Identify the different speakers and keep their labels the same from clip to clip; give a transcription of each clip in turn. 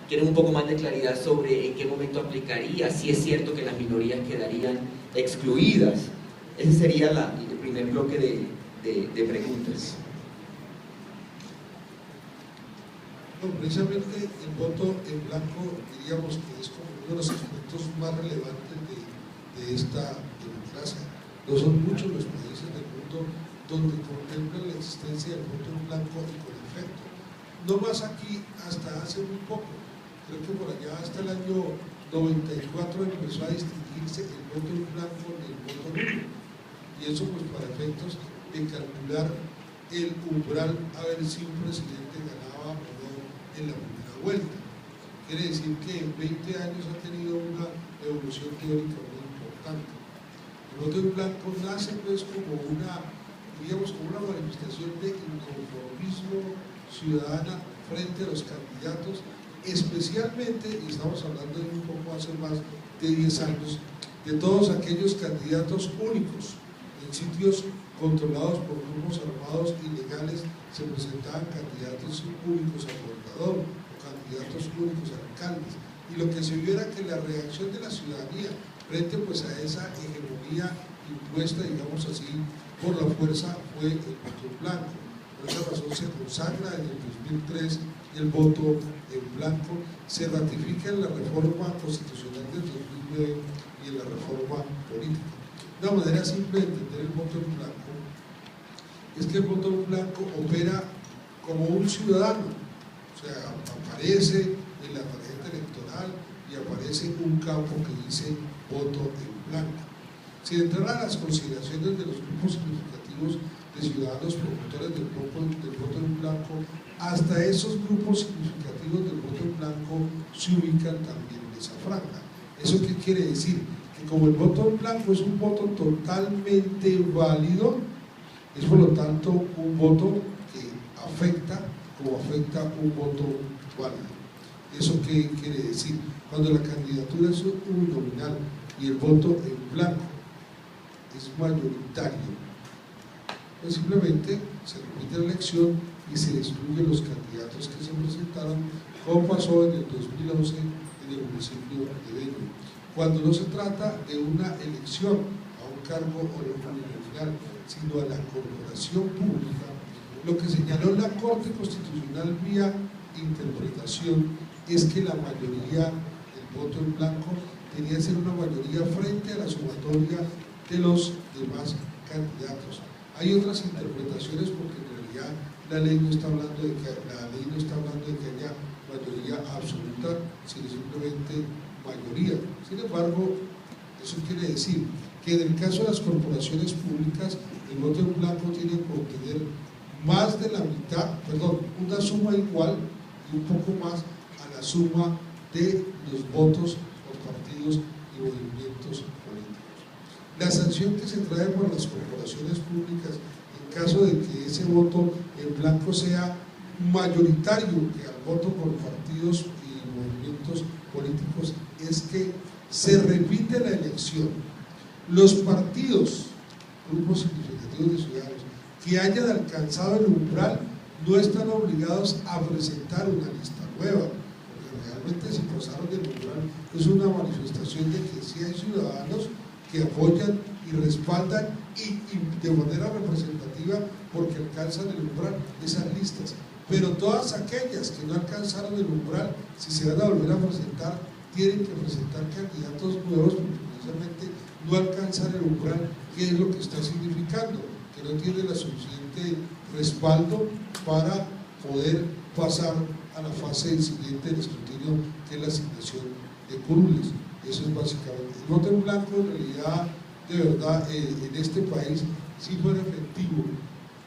Speaker 1: quieren un poco más de claridad sobre en qué momento aplicaría, si es cierto que las minorías quedarían excluidas. Ese sería el primer bloque de preguntas.
Speaker 2: Bueno, precisamente el voto en blanco diríamos que es como uno de los aspectos más relevantes de esta democracia. No son muchos los países del mundo donde contemplan la existencia del voto en blanco y con efecto. No más aquí hasta hace muy poco, creo que por allá hasta el año 94 empezó a distinguirse el voto en blanco del voto nulo, y eso pues para efectos de calcular el umbral a ver si un presidente ganaba o no en la primera vuelta. Quiere decir que en 20 años ha tenido una evolución teórica muy importante. El voto en blanco nace pues como una, diríamos, como una manifestación de inconformismo ciudadana frente a los candidatos, especialmente, y estamos hablando de un poco hace más de 10 años, de todos aquellos candidatos únicos en sitios controlados por grupos armados ilegales. Se presentaban candidatos únicos a gobernador o candidatos únicos a alcaldes, y lo que se vio era que la reacción de la ciudadanía frente pues a esa hegemonía impuesta, digamos así, por la fuerza fue el voto en blanco. Por esa razón se consagra en el 2003 el voto en blanco, se ratifica en la reforma constitucional del 2009 y en la reforma política. Una manera simple de entender el voto en blanco es que el voto en blanco opera como un ciudadano, o sea, aparece en la tarjeta electoral y aparece un campo que dice voto en blanco. Sin entrar a las consideraciones de los grupos significativos de ciudadanos promotores del voto en blanco, hasta esos grupos significativos del voto en blanco se ubican también en esa franja. ¿Eso qué quiere decir? Que como el voto en blanco es un voto totalmente válido, es por lo tanto un voto que afecta como afecta un voto válido. ¿Eso qué quiere decir? Cuando la candidatura es uninominal y el voto en blanco es mayoritario, pues simplemente se repite la elección y se excluyen los candidatos que se presentaron, como pasó en el 2011 en el municipio de Bello. Cuando no se trata de una elección a un cargo uninominal, sino a la corporación pública, lo que señaló la Corte Constitucional vía interpretación es que la mayoría del voto en blanco tenía que ser una mayoría frente a la sumatoria de los demás candidatos. Hay otras interpretaciones porque en realidad la ley no está hablando de que haya mayoría absoluta, sino simplemente mayoría. Sin embargo, eso quiere decir que en el caso de las corporaciones públicas, el voto en blanco tiene que obtener más de la mitad, una suma igual y un poco más a la suma de los votos por partidos y movimientos políticos. La sanción que se trae por las corporaciones públicas en caso de que ese voto en blanco sea mayoritario que al voto por partidos y movimientos políticos es que se repite la elección. Los partidos, grupos significativos de ciudadanos que hayan alcanzado el umbral no están obligados a presentar una lista nueva, porque realmente si pasaron el umbral es una manifestación de que sí hay ciudadanos que apoyan y respaldan y de manera representativa porque alcanzan el umbral esas listas. Pero todas aquellas que no alcanzaron el umbral, si se van a volver a presentar, tienen que presentar candidatos nuevos porque precisamente no alcanzan el umbral, que es lo que está significando, que no tiene la suficiente respaldo para poder pasar a la fase siguiente del escrutinio, que es la asignación de curules. Eso es básicamente. El voto en blanco en realidad, de verdad, en este país sí fue efectivo,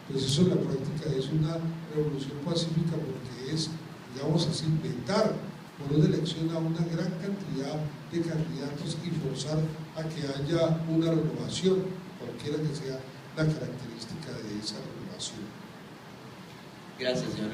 Speaker 2: pues eso en la práctica es una revolución pacífica porque es, digamos así, inventar por una elección a una gran cantidad de candidatos y forzar a que haya una renovación, cualquiera que sea la característica de esa renovación.
Speaker 1: Gracias, señor.